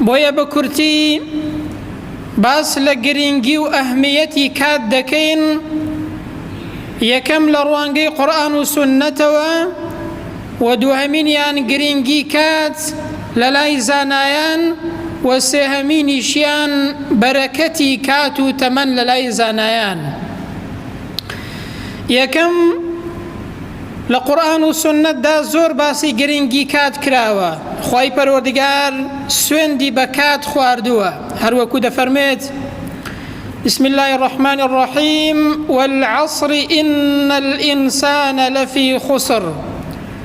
بۆیە بە کورتی باس لە گرنگی و ئەهمیەتی کات دەکەین یەکەم لە ڕوانگەی قورئان و سوننەتەوە و دووهەمینیان گرنگی کات لە لای زانایان و سێهەمینیشیان بەرەکەتی کات و تەمەن لە لای زانایان. یەکەم لە قورئان و سوننەتدا زۆر باسی گرنگی کات کراوە. خوای پەروەردگار سوێندی بە کات خواردووە، هەروەکو دەفەرمێت بسم الله الرحمن الرحيم والعصر إن الإنسان لفي خسر.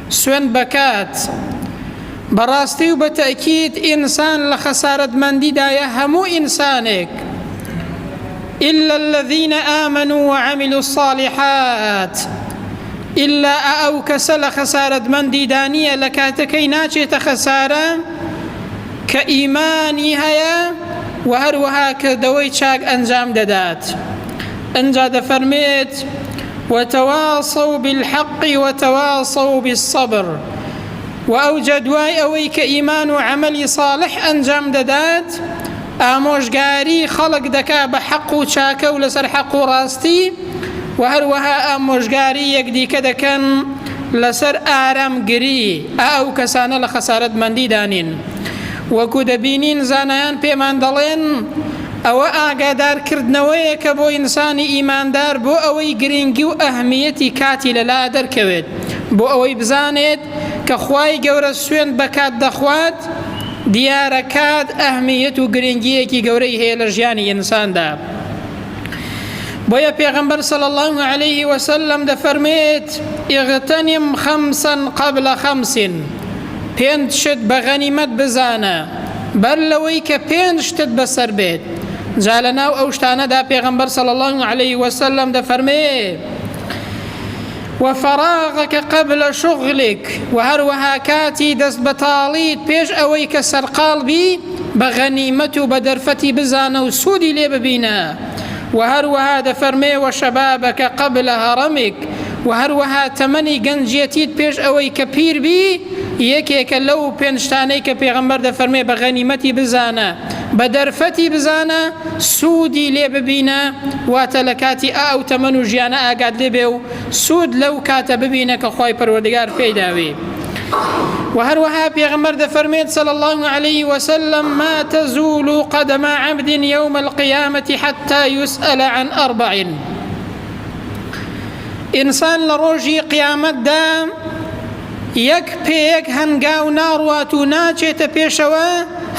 سوێند بە کات بەڕاستی و بەتەکید ئینسان لە خەسارەتمەندیدایە، هەموو ئینسانێک، إلا الذين آمنوا وعملوا الصالحات، إلا ئەو کەسە لە خەسارەتمەندیدانیە لە کاتەکەی ناچێتە خەسارە کە ئیمانی هەیە و هەروەها کردەوەی چاک ئەنجام دەدات. ئەنجا دەفەرمێت وتواصوا بالحق وتواصوا بالصبر، و ئەو جەدوای ئەوەی کە ئیمان و عەمەلی صالح ئەنجام دەدات ئامۆژگاری خەڵک دەکا بە حەق و چاکە و لەسەر حەق و ڕاستی، و هەروەها ئامۆژگاری یەکدیکە دەکەن لەسەر ئارامگری. ئەو کەسانە لە خەسارەتمەندیدانین. وەکو دەبینین زانایان پێمان دەڵێن ئەوە ئاگادارکردنەوەیە کە بۆ ئینسانی ئیماندار بۆ ئەوەی گرنگی و ئەهمیەتی کاتی لەلا دەرکەوێت، بۆ ئەوەی بزانێت کە خوای گەورە سوێند بە کات دەخوات، دیارە کات ئەهمیەت و گرنگیەکی گەورەی هەیە لە ژیانی ئینساندا. بۆیە پێغەمبەر صلی الله عليه وسلم دەفەرمێت اغتنم خمسا قبل خمس، پێنج شت بە غەنیمەت بزانە بەر لەوەی کە پێنج شتت بەسەر بێت. جا لەناو ئەو شتانەدا پێغەمبەر صلی الله عليه وسلم دەفەرمێت وفراغك قبل شغلك، و هەروەها کاتی دەست بەتاڵیت پێش ئەوەی کە سەرقاڵ بی بە غەنیمەت و بە دەرفەتی بزانە و سوودی لێ ببینە. و هەروەها دەفەرمێ وشەبابك قبل هەڕەمك، و هەروەها تەمەنی گەنجێتیت پێش ئەوەی کە پیر بی یەکێکە لەو پێنجتانەی کە پێغەمبەر دەفەرمێ بە غەنیمەتی بزانە، بە دەرفەتی بزانە، سوودی لێ ببینە، واتە لە کاتی ئەو تەمەن و ژیانە ئاگات لێ بێ و سوود لەو کاتە ببینە کە خوای پەروەردگار پێی داوێ. و هەروەها پێغەمبەر دەفەرمێت صلی الله عليه وسلم ما تزول قدم عبد يوم القيامة حتى يسأل عن أربع. ئینسان لە ڕۆژی قیامەتدا یەک پێیەک هەنگاو ناڕوات و ناچێتە پێشەوە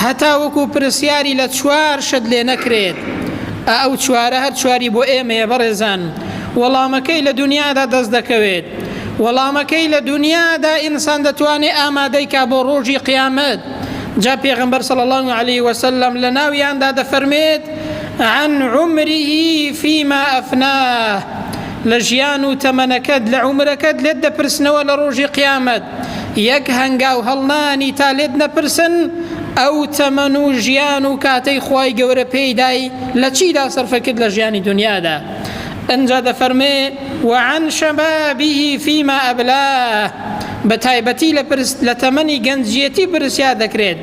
هەتا وەکو پرسیاری لە چوار شت لێ نەکرێت. ئەو چوارە هەر چواری بۆ ئێمەیە بەڕێزان. وەڵامەکەی لە دنیادا دەست دەکەوێت، وەڵامەکەی لە دنیادا ئینسان دەتوانێت ئامادەی کا بۆ ڕۆژی قیامەت. جا پێغەمبەر صلی الله عليه وسلم لە ناویاندا دەفەرمێت عن عمره فيما أفناه، لە ژیان و تەمەنەکەت لە عومرەکەت لێت دەپرسنەوە لە ڕۆژی قیامەت. یەک هەنگاو هەڵنانی تا لێت نەپرسن ئەو تەمەن و ژیان و کاتەی خوای گەورە پێیدای لە چیدا سەرفەکرد لە ژیانی دنیادا. ئەنجا دەفەرمێ وعن شەبابه فيما ئەبلاه، بە تایبەتی لە تەمەنی گەنجێتی پرسیار دەکرێت.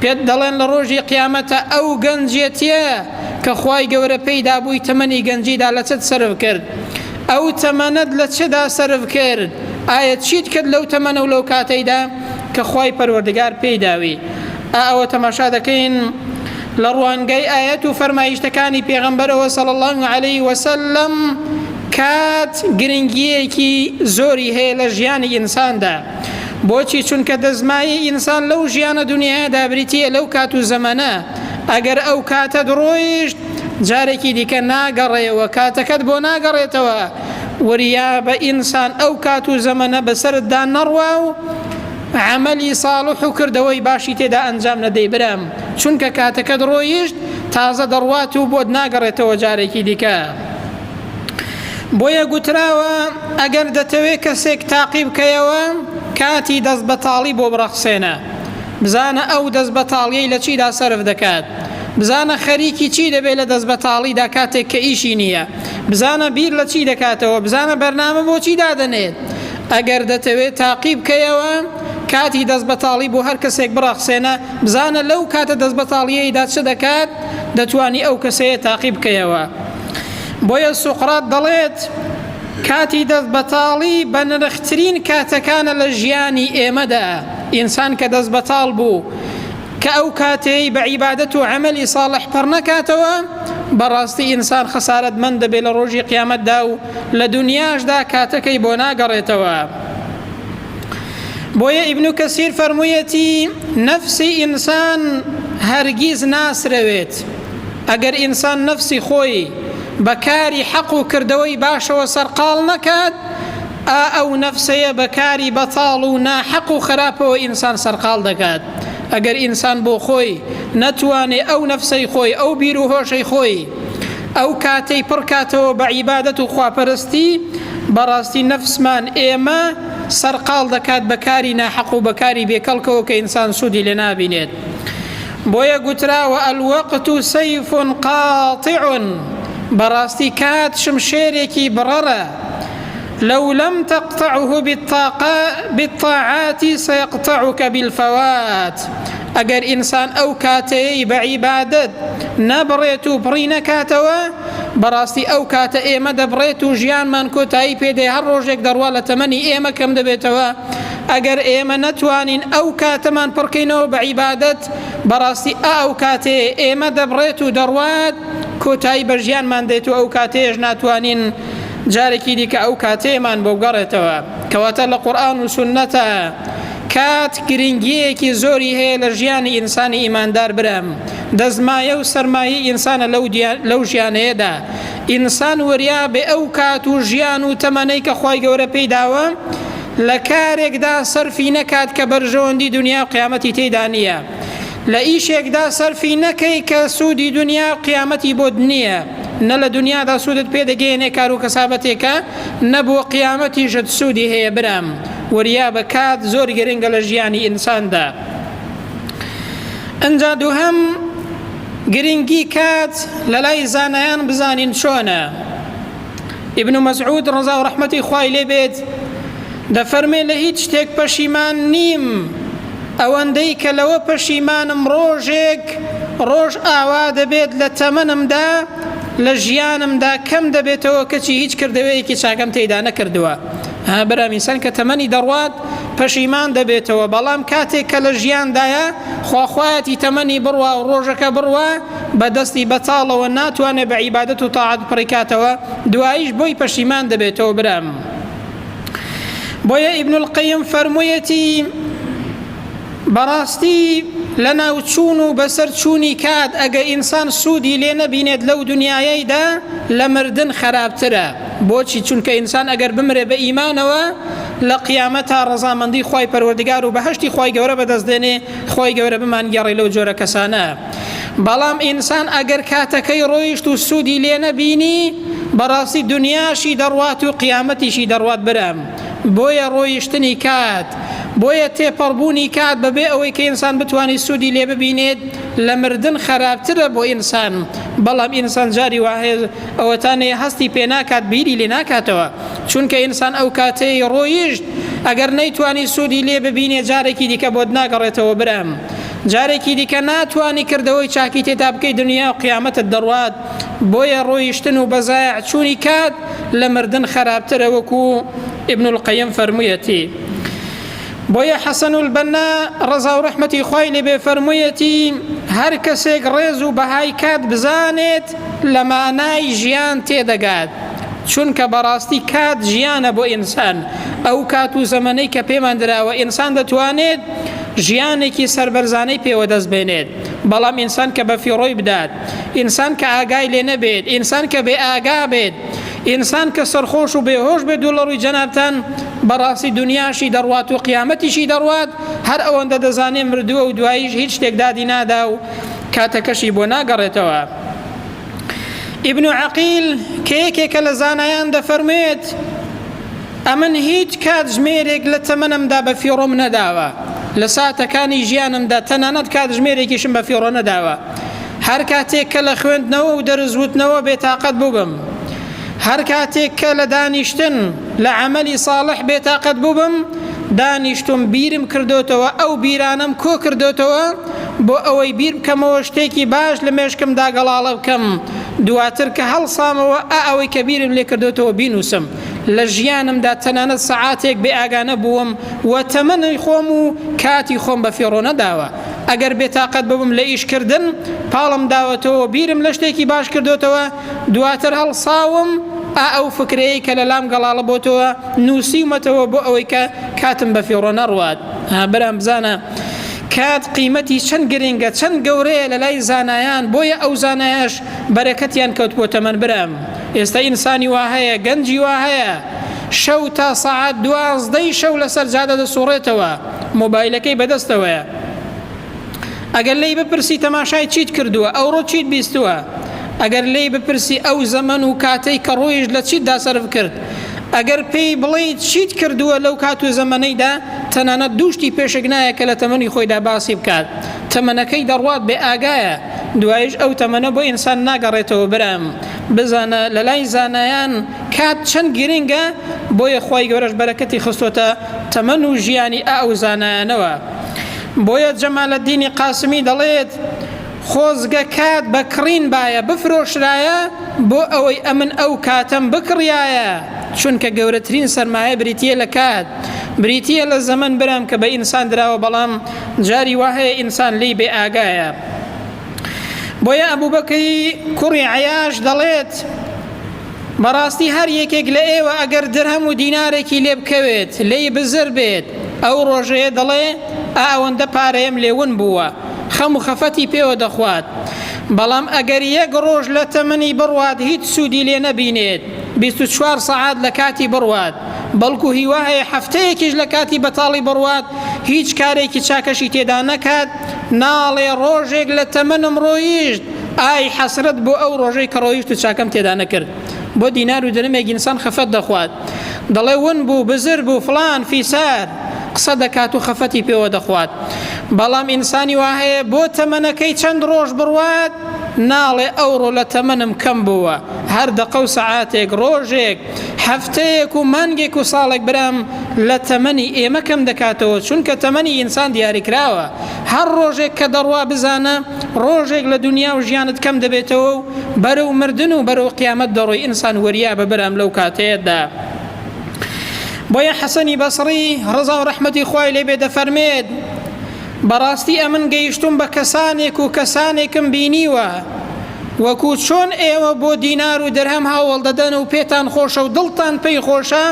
پێت دەڵێن لە ڕۆژی قیامەتە ئەو گەنجێتیە کە خوای گەورە پێیدا بووی تەمەنی گەنجیدا لە چت سەرف کرد، ئەو تەمەنەت لە چدا سەرف کرد، ئایا چیت کرد لەو تەمەنە و لەو کاتەیدا کە خوای پەروەردگار پێیداوی. ئەوە تەماشا دەکەین لە ڕوانگەی ئاەت و فەرمایشتەکانی پێغەمبەرەوە صلی الله عليه وسلم کات گرنگیەکی زۆری هەیە لە ژیانی ئینساندا. بۆچی؟ چونکە دەزمایی ئینسان لەو ژیانە دنیادا بریتیە لەو کات و زەمەنە. ئەگەر ئەو کاتە دڕۆیشت جارێکی دیکە ناگەڕێەوە، کاتەکەت بۆ ناگەڕێتەوە. وریا بە ئینسان ئەو کات و زەمەنە بەسەرتدا نەڕوا و عملی صالح و کردەوەی باشی تێدا ئەنجام نەدەی برام، چونکە کاتەکەت ڕۆیشت تازە دەڕوات و بۆت ناگەڕێتەوە جارێکی دیکە. بۆیە گوتراوە ئەگەر دەتەوێت کەسێک تاقی بکەیەوە کاتی دەست بەتاڵی بۆ بڕەخسێنە، بزانە ئەو دەست بەتاڵیەی لە چیدا سەرف دەکات، بزانە خەریکی چی دەبێت لە دەست بەتاڵیدا کاتێک کە ئیشی نییە، بزانە بیر لە چی دەکاتەوە، بزانە بەرنامە بۆ چی دادەنێت. ئەگەر دەتەوێت تاقی بکەیەوە کاتی دەست بەتاڵی بۆ هەر کەسێک بڕاخسێنە بزانە لەو کاتە دەست بەتاڵیەیدا چ دەکات دەتوانی ئەو کەسەیە تاقی بکەیەوە. بۆیە سوقرات دەڵێت کاتی دەست بەتاڵی بە نرخترین کاتەکانە لە ژیانی ئێمەدا. ئینسان کە دەست بەتاڵ بوو کە ئەو کاتەی بە عیبادەت و عەمەلی ساڵح پڕ نەکاتەوە بەڕاستی ئینسان خەسارەتمەند دەبێت لە ڕۆژی قیامەتدا و لە دونیاشدا کاتەکەی بۆ ناگەڕێتەوە. بۆیە ئیبن کەسیر فەرموویەتی نەفسی ئینسان هەرگیز ناسرەوێت. ئەگەر ئینسان نەفسی خۆی بەکاری حەق و کردەوەی باشەوە سەرقاڵ نەکات ئەو نەفسەیە بەکاری بەتاڵ و ناحەق و خراپەوە ئینسان سەرقاڵ دەکات. ئەگەر ئینسان بۆ خۆی نەتوانێت ئەو نەفسەی خۆی ئەو بیر و هۆشەی خۆی ئەو کاتەی پڕ کاتەوە بە عیبادەت و خواپەرستی بەڕاستی نەفسمان ئێمە سەرقاڵ دەکات بەکاری ناحەق و بەکاری بێکەڵکەوە کە ئینسان سوودی لێ نابینێت. بۆیە گوتراوە ئەلوەقت سەیف قاطع بەڕاستی کات شمشێرێکی بڕەرە لو لم تقطعه بالطاعات سيقطعك بالفوات. ئەگەر ئینسان ئەو کاتەیەی بە عیبادەت نەبڕێت و پڕی نەکاتەوە بەڕاستی ئەو کاتە ئێمە دەبڕێت و ژیانمان کۆتایی پێدەی هەر ڕۆژێک دەڕوا لە تەمەنی ئێمە کەم دەبێتەوە. ئەگەر ئێمە نەتوانین ئەو کاتەمان پڕکەینەوە بە عیبادەت بەڕاستی ئەو کاتەیە ئێمە دەبڕێت و دەڕوات کۆتایی بە ژیانمان دێت و ئەو کاتەیەش ناتوانین جارێکی دیکە ئەو کاتەیەمان بۆ بگەڕێتەوە. کەواتە لە قورئان و سونەتە کات گرنگیەکی زۆری هەیە لە ژیانی ئینسانی ئیماندار برام. دەزمایە و سەرمایە ئینسانە لەو ژیانەیەدا. ئینسان وەریا بێ ئەو کات و ژیان و تەمەنەی کە خوای گەورە پێی داوە لە کارێکدا سەرفی نەکات کە بەرژەوەندی دنیا و قیامەتی تێیدا نییە. لە ئیشێکدا سەرفی نەکەی کە سوودی دنیا و قیامەتی بۆ نییە. نە لە دنیادا سوودت پێدەگەێنێ کار و کەسابەتێکە نەبووە قیامەتی ژەت سوودی هەیە برام. وەریا بە کات زۆر گرنگە لە ژیانی ئینساندا. ئەنجا دووهەم گرنگی کات لە لای زانایان بزانین چۆنە. ئیبن مەسعود ڕەزا و ڕەحمەتی خوای لێ بێت دەفەرمێ لە هیچ شتێک پەشیمان نیم ئەوەندەی کە لەوە پەشیمانم ڕۆژ ئاوا دەبێت لە تەمەنمدا لە ژیانمدا کەم دەبێتەوە کەچی هیچ کردەوەیەکی چاکەم تێیدا نەکردووە. بەرام ئینسان کە تەمەنی دەڕوات پەشیمان دەبێتەوە. بەڵام کاتێک کە لە ژیاندایە خواخوایەتی تەمەنی بڕوا و ڕۆژەکە بڕوا بەدەستی بەتاڵەوە ناتوانێت بە عیبادەت و تاعەت بڕیکاتەوە دواییش بۆی پەشیمان دەبێتەوە برام. بۆیە ئیبن القەیم فەرموویەتی بەڕاستی لە ناوچوون و بەسەر چوونی کات ئەگە ئینسان سوودی لێ نەبینێت لەو دنیایەیدا لە مردن خراپترە. بۆچی؟ چونکە ئینسان ئەگەر بمرێ بە ئیمانەوە لە قیامەتا ڕەزامەندی خوای پەروەردگار و بەهەشتی خوای گەورە بەدەستدێنێ خوای گەورە بمانگەڕێ لەو جۆرە کەسانە. بەڵام ئینسان ئەگەر کاتەکەی ڕۆیشت و سوودی لێ نەبینی بەڕاستی دنیاشی دەڕوات و قیامەتیشی دەڕوات برام. بۆیە ڕۆیشتنی کات بۆیە تێپەڕبوونی کات بەبێ ئەوەی کە ئینسان بتوانێت سوودی لێ ببینێت لە مردن خراپترە بۆ ئینسان. بەڵام ئینسان جاری وهەیە ئەوەتانەیە هەستی پێ ناکات بیری لێ ناکاتەوە. چونکە ئینسان ئەو کاتەی ڕۆیشت ئەگەر نەیتوانی سوودی لێ ببینێت جارێکی دیکە بۆت ناگەڕێتەوە برام. جارێکی دیکە ناتوانی کردەوەی چاکی تێتا بکەی دنیا و قیامەتت دەڕوات. بۆیە ڕۆیشتن و بەزایع چوونی کات لە مردن خراپترە وەکو ئیبن القەیم فەرموویەتی. بۆیە حەسەن البەنا ڕەزا و ڕەحمەتی خوای لێ بێ فەرموویەتی هەر کەسێک ڕێز و بەهای کات بزانێت لە مانای ژیان تێدەگات. چونکە بەڕاستی کات ژیانە بۆ ئینسان. ئەو کات و زەمەنەی کە پێمان دراوە ئینسان دەتوانێت ژیانێکی سەربەرزانەی پێوە دەست بێنێت. بەڵام ئینسان کە بە فیڕۆی بدات، ئینسان کە ئاگای لێ نەبێت، ئینسان کە بێ ئاگا بێت، ئینسان کە سەرخۆش و بێهۆش بێت و لە ڕووی جەنابتان بەڕاستی دنیاشی دەڕوات و قیامەتیشی دەڕوات. هەر ئەوەندە دەزانێ مردووە و دواییش هیچ شتێک دادی نادا و کاتەکەشی بۆ ناگەڕێتەوە. ئیبن عەقیل کە یەکێکە لە زانایان دەفەرمێت ئەمن هیچ کات ژمێرێک لە تەمەنمدا بە فیڕۆم نەداوە. لە ساتەکانی ژیانمدا تەنانەت کات ژمێرێکیشم بە فیڕۆ نەداوە. هەر کاتێک کە لە خوێندنەوە و دەرزوتنەوە بێتاقەت بووبم، هەر کاتێک کە لە دانیشتن لە عەمەلی ساڵح بێتاقەت بووبم، دانیشتم بیرم کردوتەوە ئەو بیرانم کۆ کردوتەوە بۆ ئەوەی بیر بکەمەوە شتێکی باش لە مێشکمدا گەڵاڵە بکەم دواتر کە هەڵسامەوە ئەوەی کە بیرم لێ کردوتەوە بینوسم لە ژیانمدا تەنانەت سەعاتێک بێ ئاگانە بووم و تەمەنی خۆم و کاتی خۆم بە فێڕۆ نەداوە ئەگەر بێتاقەت ببم لە ئیشکردن پاڵم داوەتەوە بیرم لە شتێکی باش کردوتەوە دواتر هەڵساوم ئەو فکرەیە کە لە لام گەڵاڵە بۆتەوە نووسیمەتەوە بۆ ئەوەی کە کاتم بە فێڕۆ نەڕوات بەرام بزانە کات قیمەتی چەند گرنگە چەند گەورەیە لە لای زانایان بۆیە ئەو زانایەش بەرەکەتیان کەوت بۆ تەمەن برام ئێستا ئینسانی وا هەیە گەنجی وا هەیە شەو تا سەعات 12 شەو لەسەر جادە دەسوڕێتەوە مۆبایلەکەی بەدەستەوەیە ئەگەر لێی بپرسی تەماشای چیت کردووە ئەوڕۆ چیت بیستووە ئەگەر لێی بپرسی ئەو زەمن و کاتەی کە ڕۆیش لە چیتدا سەرف کرد ئەگەر پێی بڵێیت چیت کردووە لەو کات و زەمەنەیدا تەنانەت دووشتی پێشک نایە کە لە تەمەنی خۆیدا باسی بکات تەمەنەکەی دەڕوات بێ ئاگایە دوایش ئەو تەمەنە بۆ ئینسان ناگەڕێتەوە برام بزانە لە لای زانایان کات چەند گرنگە بۆیە خۆی گەورەش بەرەکەتی خستۆتە تەمەن و ژیانی ئەو زانایانەوە بۆیە جەمالەددینی قاسمی دەڵێت خۆزگە کات بەکڕین باە بفرۆشرایە بۆ ئەوەی ئەمن ئەو کاتەم بکڕایە چونکە گەورەترین سەرمایە بریتیە لە کات بریتیە لە زەمن برام کە بە ئینسان دراوە بەڵام جاری وهەیە ئینسان لی بێ ئاگایە بۆیە ئەبوبەکری کوڕی عەیاش دەڵێت بەڕاستی هەر یەکێک لە ئێوە ئەگەر درهەم و دینارێکی لێ بکەوێت لێی بزر بێت ئەو ڕۆژەیە دەڵێ ئەوەندە پارەیەم لێون بووە خەم و خەفەتی پێوە دەخوات بەڵام ئەگەر یەک ڕۆژ لە تەمەنی بڕوات هیچ سوودی لێ نەبینێت 24 سەعات لە کاتی بڕوات بەڵکو هیوا هەیە هەفتەیەکیش لە کاتی بەتاڵی بڕوات هیچ کارێکی چاکەشی تێدا نەکات ناڵێ ڕۆژێک لە تەمەنم ڕۆیشت ئای حەسرەت بۆ ئەو ڕۆژەی کە ڕۆیشت و چاکەم تێدا نەکرد بۆ دینار و درەمێک ئینسان خەفەت دەخوات دەڵێ ون بوو بزر بوو فڵان فیسار قسە دەکات و خەفەتی پێوە دەخوات بەڵام ئینسانی وا هەیە بۆ تەمەنەکەی چەند ڕۆژ بڕوات ناڵێ ئەوڕۆ لە تەمەنم کەم بووە هەر دەقە و سەعاتێک ڕۆژێک هەفتەیەک و مانگێک و ساڵێک برام لە تەمەنی ئێمە کەم دەکاتەوە چونکە تەمەنی ئینسان دیاریکراوە هەر ڕۆژێک کە دەڕوا بزانە ڕۆژێک لە دنیا و ژیانت کەم دەبێتەوە و بەرەو مردن و بەرەو قیامەت دەڕۆی ئینسان وەریا بە برام لەو کاتەیەدا بۆیە حەسەنی بەسڕی ڕزا و ڕەحمەتی خوای لێبێ دەفەرمێت بەڕاستی ئەمن گەیشتم بە کەسانێک و کەسانێکم بینیوە وەکو چۆن ئێوە بۆ دینار و درهەم هاوڵ دەدەن و پێتان خۆشە و دڵتان پێی خۆشە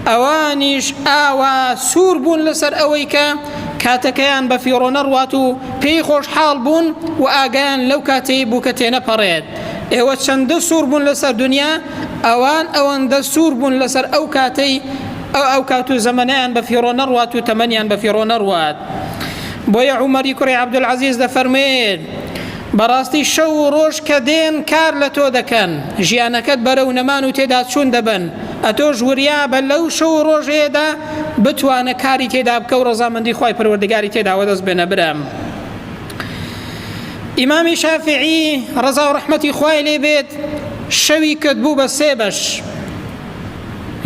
ئەوانیش ئاوا سوور بوون لەسەر ئەوەی کە کاتەکەیان بە فیڕۆ نەڕوات و پێی خۆشحاڵ بوون و ئاگایان لەو کاتەی بوو کە تێنەپەڕێت ئێوە چەندە سوور بوون لەسەر دنیا ئەوەندە سوور بوون لەسەر ئەو کاتەی ئەو کات و زەمەنیان بە فیڕۆ نەڕوات و تەمەنیان بە فیڕۆ نەڕوات بۆیە عومەری کوڕی عەبدولعەزیز دەفەرمێت بەڕاستی شەو و ڕۆژ کە دێن کار لە تۆ دەکەن ژیانەکەت بەرەو نەمان و تێدا چوون دەبن ئەتۆش وریا بە لەو شەو و ڕۆژەیەدا بتوانە کاری تێدا بکە و ڕەزامەندی خوای پەروەردگاری تێدا وەدەست بێنە برام ئیمامی شافعی ڕەزا و ڕەحمەتی خوای لێ بێت شەوی کرد بوو بە 3 بەش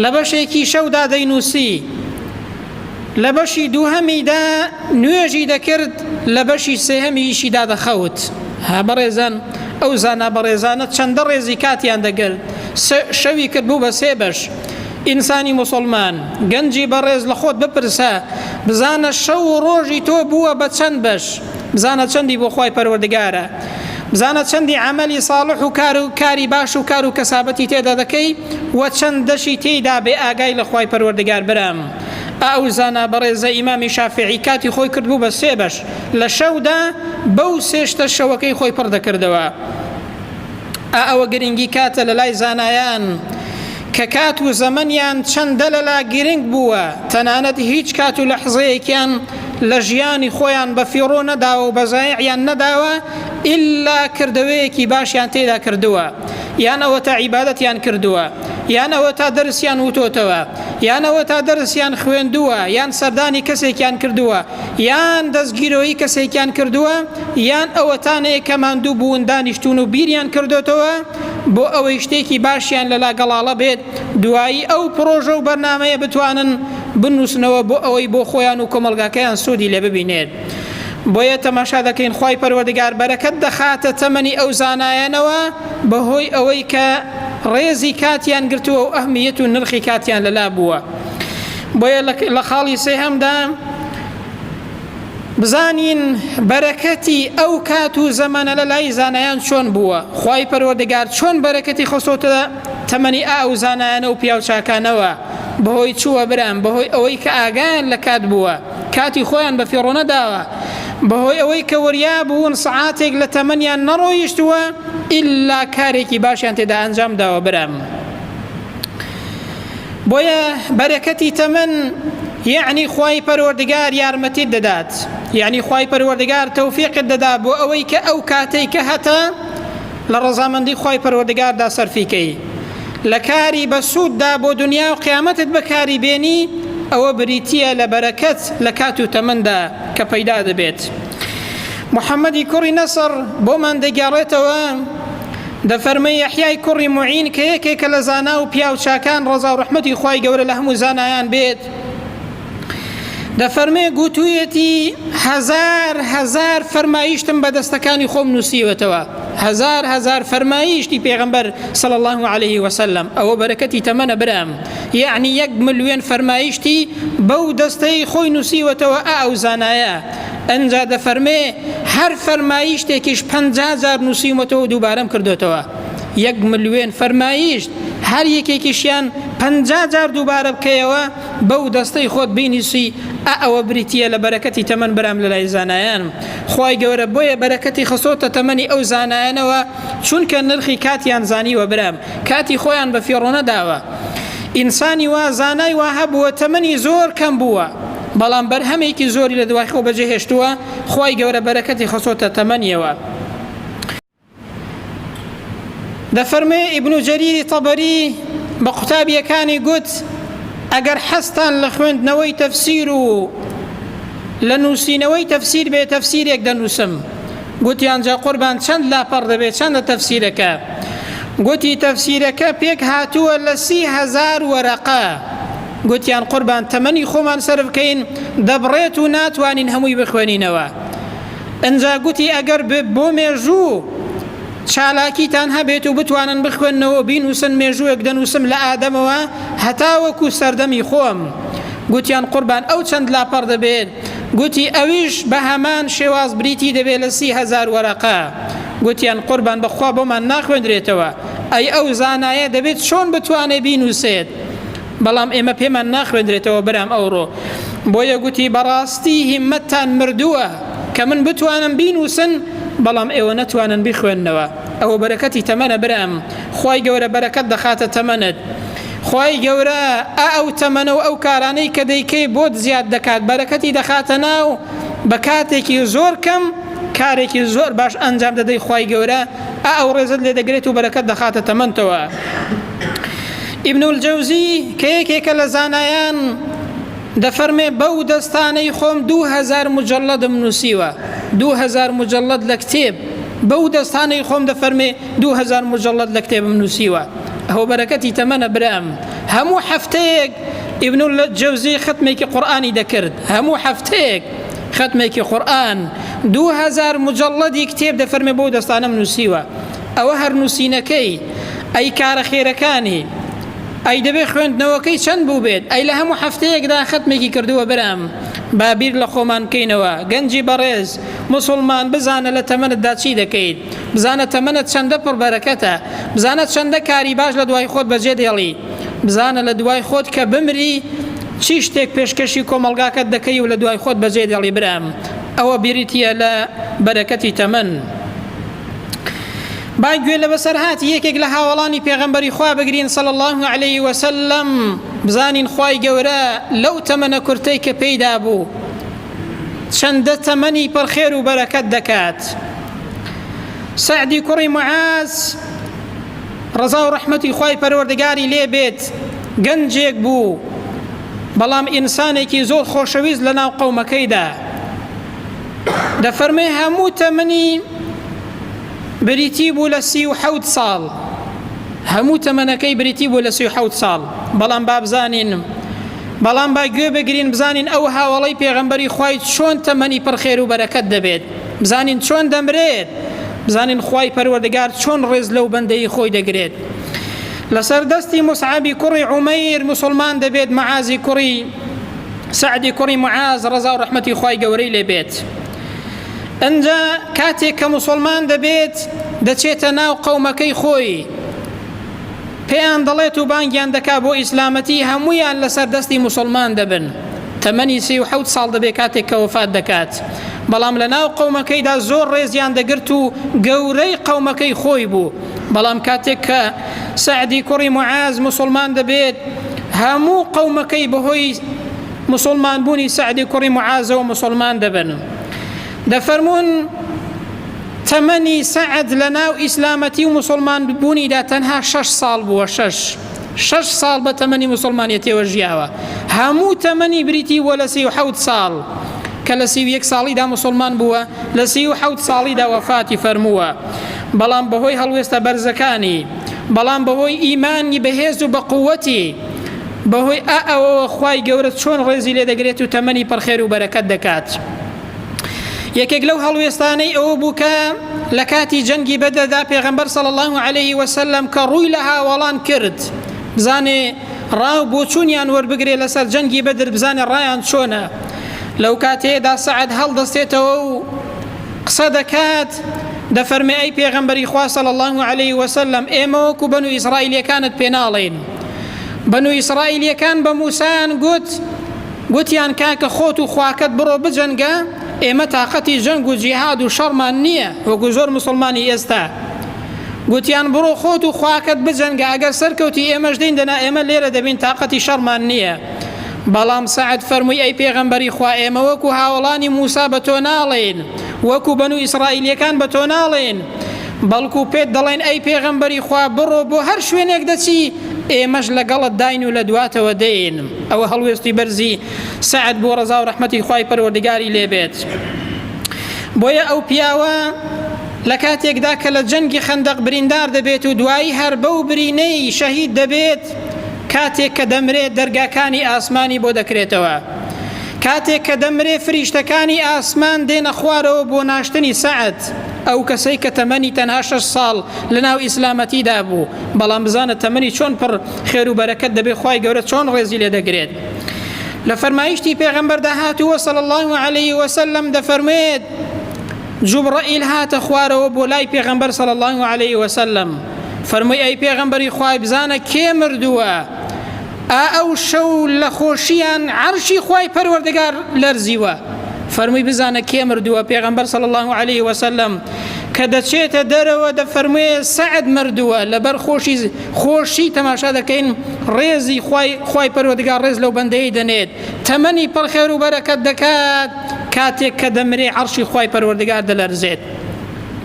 لە بەشێکی شەودا دەینووسی لە بەشی دووهەمیدا نوێژی دەکرد لە بەشی سێهەمیشیدا دەخەوت بەڕێزان ئەو زانا بەڕێزانە چەندە ڕێزی کاتیان دەگرت شەوی کرد بوو بە 3 بەش ئینسانی موسڵمان گەنجی بەڕێز لە خۆت بپرسە بزانە شەو و ڕۆژی تۆ بووە بە چەند بەش بزانە چەندی بۆ خوای پەروەردگارە بزانە چەندی عەمەلی ساڵح و کاری باش و کار و کەسابەتی تێدا دەکەی و چەندەشی تێیدا بێ ئاگای لە خوای پەروەردگار برام ئەو زانا بەڕێزە ئیمامی شافعی کاتی خۆی کردبوو بە 3 بەش لە شەودا بەو 3 شەوەکەی خۆی پڕ دەکردەوە ئەوە گرنگی کاتە لە لای زانایان کە کات و زەمەنیان چەندە لەلا گرنگ بووە تەنانەت هیچ کات و لەحظەیەکیان لە ژیانی خۆیان بە فیڕۆ نەداوە و بەزایعیان نەداوە ئللا کردەوەیەکی باشیان تێدا کردووە یان ئەوە تا عیبادەتیان کردووە یان ئەوە تا دەرسیان وتۆتەوە یان ئەوە تا دەرسیان خوێندووە یان سەردانی کەسێکیان کردووە یان دەستگیرۆیی کەسێکیان کردووە یان ئەوەتانەیە کە ماندوو بوون دانیشتون و بیریان کردوتەوە بۆ ئەوەی شتێکی باشیان لەلا گەڵاڵە بێت دوایی ئەو پرۆژە و بەرنامەیە بتوانن بنووسنەوە بۆ ئەوەی بۆ خۆیان و کۆمەڵگاکەیان سوودی لێ ببینێت. بۆیە تەماشا دەکەین خوای پەروەردگار بەرەکەت دەخاتە تەمەنی ئەو زانایانەوە بەهۆی ئەوەی کە ڕێزی کاتیان گرتووە و ئەهمیەت و نرخی کاتیان لەلا بووە. بۆیە لە خاڵی سێهەمدا بزانین بەرەکەتی ئەو کات و زەمانە لە لای زانایان چۆن بووە، خوای پەروەردگار چۆن بەرەکەتی خۆسۆتە تەمەنی ئەو زانایانە و پیاوچاکانەوە بەهۆی چووە برام، بەهۆی ئەوەی کە ئاگایان لە کات بووە، کاتی خۆیان بە فێڕۆ نەداوە، بەهۆی ئەوەی کە وەریا بوون سعاتێک لە تەمەنیان نەڕۆیشتووە ئیلا کارێکی باشیان تێدا ئەنجام داوە برام. بۆیە بەرەکەتی تەمەن یعنی خوای پەروەردگار یارمەتیت دەدات، یعنی خوای پەروەردگار تەوفیقت دەدا بۆ ئەوەی کە ئەو کاتەی کە هەتە لە ڕەزامەندی خوای پەروەردگاردا سەرفیکەی، لە کاری بەسووددا بۆ دنیا و قیامەتت بەکاری بێنی، ئەوە بریتیە لە بەرەکەت لە کات و تەمەندا کە پەیدا دەبێت. محەممەدی کوڕی نەسڕ بۆمان دەگەڕێتەوە دەفەرمەی یەحیای کوڕی موعین کە یەکێکە لە زانا و پیاوچاکان ڕەزا و ڕەحمەتی خوای گەورە لە هەموو زانایان بێت، دەفەرمێ گوتوویەتی هەزار فەرمایشتم بە دەستەکانی خۆم نووسیوەتەوە، هەزار فەرمایشتی پێغەمبەر صلی الله عليه وسلم. ئەوە بەرەکەتی تەمەنە برام، یعنی 1 ملیۆن فەرمایشتی بەو دەستەی خۆی نووسیوەتەوە ئەو زانایە. ئەنجا دەفەرمێ هەر فەرمایشتێکیش 50,000 نووسیومەتەوە دووبارەم کردوتەوە. 1 ملیۆن فەرمایشت هەر یەکێکیشیان 50,000 دووبارە بکەیەوە بەو دەستەی خۆت بینیسی، ئەوە بریتیە لە بەرەکەتی تەمەن برام لە لای زانایان. خوای گەورە بۆیە بەرەکەتی خەسۆتە تەمەنی ئەو زانایانەوە چونکە نرخی کاتیان زانیوە برام، کاتی خۆیان بە فێڕۆ نەداوە. ئینسانی وا زانای وا هەبووە تەمەنی زۆر کەم بووە، بەڵام بەرهەمێکی زۆری لە دوای خۆ بەجێهێشتووە، خوای گەورە بەرەکەتی خەسۆتە تەمەنیەوە. دەفەرمێ ئیبن جەریری تەبەری بە قوتابیەکانی گوت ئەگەر حەستان لە خوێندنەوەی تەفسیر و لە نووسینەوەی تەفسیر بێ تەفسیرێک دەنووسم. گوتیان جا قوربان چەند لاپەڕ دەبێت، چەندە تەفسیرەکە؟ گوتی تەفسیرەکە پێک هاتووە لە 30,000 وەرەقە. گوتیان قوربان تەمەنی خۆمان سەر بکەین دەبڕێت و ناتوانین هەمووی بخوێنینەوە. ئەنجا گوتی ئەگەر بۆ مێژوو چالاکیتان هەبێت و بتوانن بخوێنەوە بینووسن مێژوویەک دەنووسم لە ئادەمەوە هەتاوەکو سەردەمی خۆم. گوتیان قوربان ئەو چەند لاپەڕ دەبێت؟ گوتی ئەویش بە هەمان شێواز بریتی دەبێت لە 30,000 وەرەقە. گوتیان قوربان بەخوا بۆمان ناخوێندرێتەوە، ئەی ئەو زانایە دەبێت چۆن بتوانێت بینووسێت، بەڵام ئێمە پێمان ناخوێندرێتەوە برام ئەوڕۆ. بۆیە گوتی بەڕاستی هیممەتتان مردووە کە من بتوانم بینووسن بەڵام ئێوە نەتوانن بخوێننەوە. ئەوە بەرەکەتی تەمەنە برام، خوای گەورە بەرەکەت دەخاتە تەمەنت. خوای گەورە ئەو تەمەنە و ئەو کارانەی کە دەیکەی بۆت زیاد دەکات، بەرەکەتی دەخاتە ناو بە کاتێکی زۆر کەم کارێکی زۆر باش ئەنجام دەدەی. خوای گەورە ئەو ڕێزت لێ دەگرێت و بەرەکەت دەخاتە تەمەنتەوە. ئیبن الجەوزی کە یەکێکە لە زانایان دەفەرمێ بەو دەستانەی خۆم 2000 مجەڵەدم نووسیوە، 2000 مجەڵەد لە کتێب، بەو دەستانەی خۆم دەفەرمێ 2000 مجەڵەد لە کتێبم نووسیوە. ئەوە بەرەکەتی تەمەنە برام. هەموو هەفتەیەک ئیبن الجەوزی ختمێکی قورئانی دەکرد، هەموو هەفتەیەک ختمێکی قورئان، 2000 مجەڵەدی کتێب دەفەرمێ بەو دەستانەم نووسیوە. ئەوە هەر نووسینەکەی، ئەی کارە خێرەکانی، ئەی دەبێ خوێندنەوەکەی چەند بوو بێت، ئەی لە هەموو هەفتەیەکدا ختمێکی کردووە برام. بابیر لە خۆمان بکەینەوە، گەنجی بەڕێز مسلمان بزانە لە تەمەنتدا چی دەکەیت، بزانە تەمەنت چەندە پڕبەرەکەتە، بزانە چەندە کاری باش لە دوای خۆت بەجێ دێڵی، بزانە لە دوای خۆت کە بمری چی شتێک پێشکەشی کۆمەڵگاکەت دەکەی و لە دوای خۆت بەجێ دێڵی برام. ئەوە بیریتیە لە بەرەکەتی تەمەن. با گوێ لە بەسەر هاتی یەکێک لە هاوڵانی پێغەمبەری خوا بگرین صلی الله عليه وسلم، بزانین خوای گەورە لەو تەمەنە کورتەی کە پێیدا بوو چەندە تەمەنی پڕخێر و بەرەکەت دەکات. سەعدی کوڕی معاز ڕەزا و ڕەحمەتی خوای پەروەردگاری لێ بێت گەنجێک بوو، بەڵام ئینسانێکی زۆر خۆشەویست لە ناو قەومەکەیدا. دەفەرمێ هەموو تەمەنی بریتی بوو لە 37 ساڵ، هەموو تەمەنەکەی بریتی بوو لە 37 ساڵ. بەڵام بابزانین بەڵام با گوێ بگرین بزانین ئەو هاوڵەی پێغەمبەری خوای چۆن تەمەنی پڕخێر و بەرەکەت دەبێت، بزانین چۆن دەمرێت، بزانین خوای پەروەردگار چۆن ڕێز لەو بەندەی خۆی دەگرێت. لەسەر دەستی موسعەبی کوڕی عومەیر مسلمان دەبێت، معازی کوڕی سعدی کوڕی معاز ڕەزا و ڕەحمەتی خوای گەورەی لێبێت. ئەنجا کاتێک کە مسلمان دەبێت دەچێتە ناو قەومەکەی خۆی، پێیان دەڵێت و بانگیان دەکا بۆ ئیسلامەتی، هەموویان لەسەر دەستی مسلمان دەبن. تەمەنی 37 ساڵ دەبێت کاتێک کە وەفات دەکات، بەڵام لە ناو قەومەکەیدا زۆر ڕێزیان دەگرت و گەورەی قەومەکەی خۆی بوو. بەڵام کاتێک کە سعدی کوڕی معاز مسلمان دەبێت، هەموو قەومەکەی بەهۆی مسلمان بوونی سعدی کوڕی معازەوە مسلمان دەبن. دەفەرمون تەمەنی سعد لە ناو ئیسلامەتی و مسلمان بوونیدا تەنها 6 ساڵ بووە. 6 ساڵ بە تەمەنی مسلمانیەتەوە ژیاوە، هەموو تەمەنی بریتی وە لە 37 ساڵ، کە لە 31 ساڵیدا مسلمان بووە، لە 37 ساڵیدا وەفاتی فەرمووە. بەڵام بەهۆی هەڵوێستە بەرزەکانی، بەڵام بەهۆی ئیمانی بەهێز و بەقووەتی، بەهۆی ئەوەوە خوای گەورە چۆن ڕێزی لێ دەگرێت و تەمەنی پڕخێر و بەرەکەت دەکات. یەکێک لەو هەڵوێستانەی ئەوە بوو کە لە کاتی جەنگی بەدەردا پێغەمبەر صلی الله عليه وسلم کە ڕووی لە هاوڵان کرد، بزانێ ڕاو بۆچوونیان وەربگرێ لەسەر جەنگی بەدر، بزانێ ڕایان چۆنە. لەو کاتێدا سەعد هەڵدەستێتەوە و قسە دەکات، دەفەرمێ ئەی پێغەمبەری خوا صلی الله عليه وسلم، ئێمە وەکو بەنو ئیسرائیلەکانت پێ ناڵێن. بەنو ئیسرائیلەکان بە موسایان گوتیان کاکە خۆت و خواکەت بڕۆ بجەنگە، ئێمە تااقەتی جەنگ و جیهاد و شەڕمان نییە وەکو زۆر مسلمانی ئێستا. گوتیان بڕۆ خۆت و خواکەت بجەنگە، ئەگەر سەرکەوتی ئێمەش دەین دەنا ئێمە لێرە دەبین تااقەتی شەڕمان نییە. بەڵام سعد فەرمووی ئەی پێغەمبەری خوا، ئێمە وەکو هاوڵانی موسا بە تۆ ناڵێن، وەکو بەنو ئیسرائیلەکان بە تۆ ناڵێن، بەڵکو پێت دەڵێن ئەی پێغەمبەری خوا بڕۆ بۆ هەر شوێنێک دەچی، ئێمەش لەگەڵت داین و لە دواتەوە دێن. ئەوە هەڵوێستی بەرزی سعد بۆ ڕەزا و ڕەحمەتی خوای پەروەردگاری لێبێت. بۆیە ئەو پیاوە لە کاتێکدا کە لە جەنگی خەندەق بریندار دەبێت و دوایی هەر بەو برینەی شەهید دەبێت، کاتێک کە دەمرێت دەرگاکانی ئاسمانی بۆ دەکرێتەوە، کاتێک کە دەمرێ فریشتەکانی ئاسمان دێنە خوارەوە بۆ ناشتنی سعد، ئەو کەسەی کە تەمەنی تەنها 6 ساڵ لە ناو ئیسلامەتیدا بوو. بەڵام بزانە تەمەنی چۆن پڕ خێر و بەرەکەت دەبێت، خوای گەورە چۆن ڕێزی لێ دەگرێت. لە فەرمایشتی پێغەمبەر داهاتووە صلی الله عليه وسلم دەفەرمێت جوبرائیل هاتە خوارەوە بۆ لای پێغەمبەر صلی الله عليه وسلم، فەرمووی ئەی پێغەمبەری خوای بزانە کێ مردووە، ئەو شەو لە خۆشییان عەرشی خوای پەروەردگار لەرزیوە. فەرمووی بزانە کێ مردووە، پێغەمبەر صلی الله عليه وسلم کە دەچێتە دەرەوە دەفەرمووی سعد مردووە، لەبەر خۆشی تەماشا دەکەین ڕێزی خوای پەروەردگار ڕێز لەو بەندەی دەنێت، تەمەنی پڕخێر و بەرەکەت دەکات کاتێک کە دەمرێ عەرشی خوای پەروەردگار دەلەرزێت.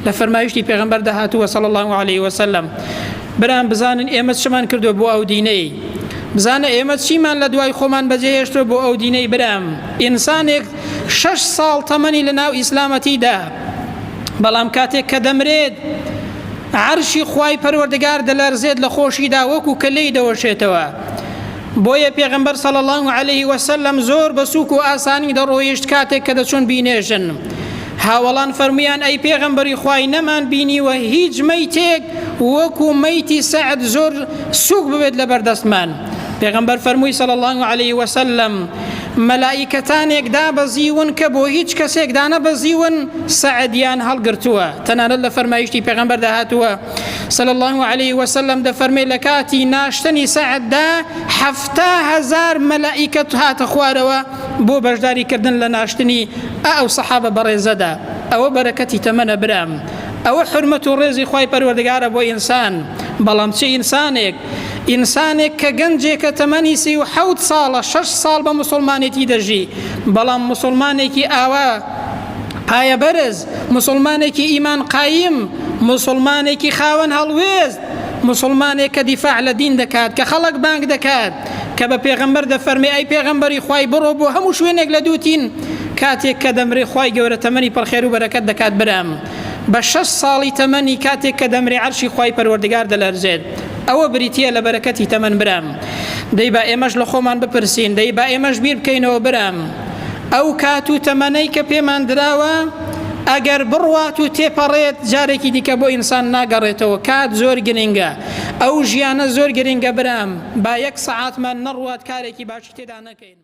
لە فەرمایشتی پێغەمبەر داهاتووە صلی الله عليه وسلم. برام بزانن ئێمە چمان کردو بۆ ئەو دینەی، بزانە ئێمە چیمان لە دوای خۆمان بەجێهێشتووە بۆ ئەو دینەی. برام ئینسانێک 6 ساڵ تەمەنی لە ناو ئیسلامەتیدا، بەڵام کاتێک کە دەمرێت عەرشی خوای پەروەردگار دەلەرزێت لە خۆشیدا وەکو کەلەی دەوەشێتەوە. بۆیە پێغەمبەر صلی الله عليه وسلم زۆر بە سووک و ئاسانی دەڕۆیشت کاتێک کە دەچۆن بینێژن. هاوڵان فەرمویان ئەی پێغەمبەری خوای نەمان بینیوە هیچ مەیتێک وەکو مەیتی سعد زۆر سووک ببێت لە بەردەستمان. پێغەمبەر فەرمووی صلی الله عليه وسلم مەلائیکەتانێک دابەزیون کە بۆ هیچ کەسێک دانەبەزیون سعدیان هەڵگرتووە. تەنانەت لە فەرمایشتی پێغەمبەر داهاتووە صلی الله عليه وسلم دەفەرمێ لە کاتی ناشتنی سعددا 7,000 مەلائیکەت هاتە خوارەوە بۆ بەشداریکردن لە ناشتنی ئەو سەحابە بەڕێزەدا. ئەوە بەرەکەتی تەمەنە برام، ئەوە حرمەت و ڕێزی خوای پەروەردگارە بۆ ئینسان. بەڵام چه ئینسانێک کە گەنجێکە تەمەنی 37 ساڵە 6 ساڵ بە مسلمانێتی دەژی، بەڵام مسلمانێکی ئاوا ئایا بەرز، مسلمانێکی ئیمان قایم، مسلمانێکی خاوەن هەڵوێست، مسلمانێک کە دیفاع لە دین دەکات، کە خەڵک بانگ دەکات، کە بە پێغەمبەر دەفەرمێ ئەی پێغەمبەری خوای بڕۆ بۆ هەموو شوێنێک لە دووتین، کاتێک کە دەمرێ خوای گەورە تەمەنی پڕخێر و بەرەکەت دەکات. برام بە 6 ساڵی تەمەنی کاتێک کە دەمرێ عەرشی خوای پەروەردگار دەلەرزێت. ئەوە بریتە لە بەرەکەتی تەمەن برام دەی با ئێمەش لە خۆمان بپرسین دەی با ئێمەش بیر بکەینەوە برام ئەو کات و تەمەنەی کە پێمان دراوە ئەگەر بڕوات و تێپەڕێت جارێکی دیکە بۆ ئینسان ناگەڕێتەوە کات زۆر گرنگە ئەو ژیانە زۆر گرنگە برام با 1 سەعاتمان نەڕوات کارێکی باشی تێدا نەکەین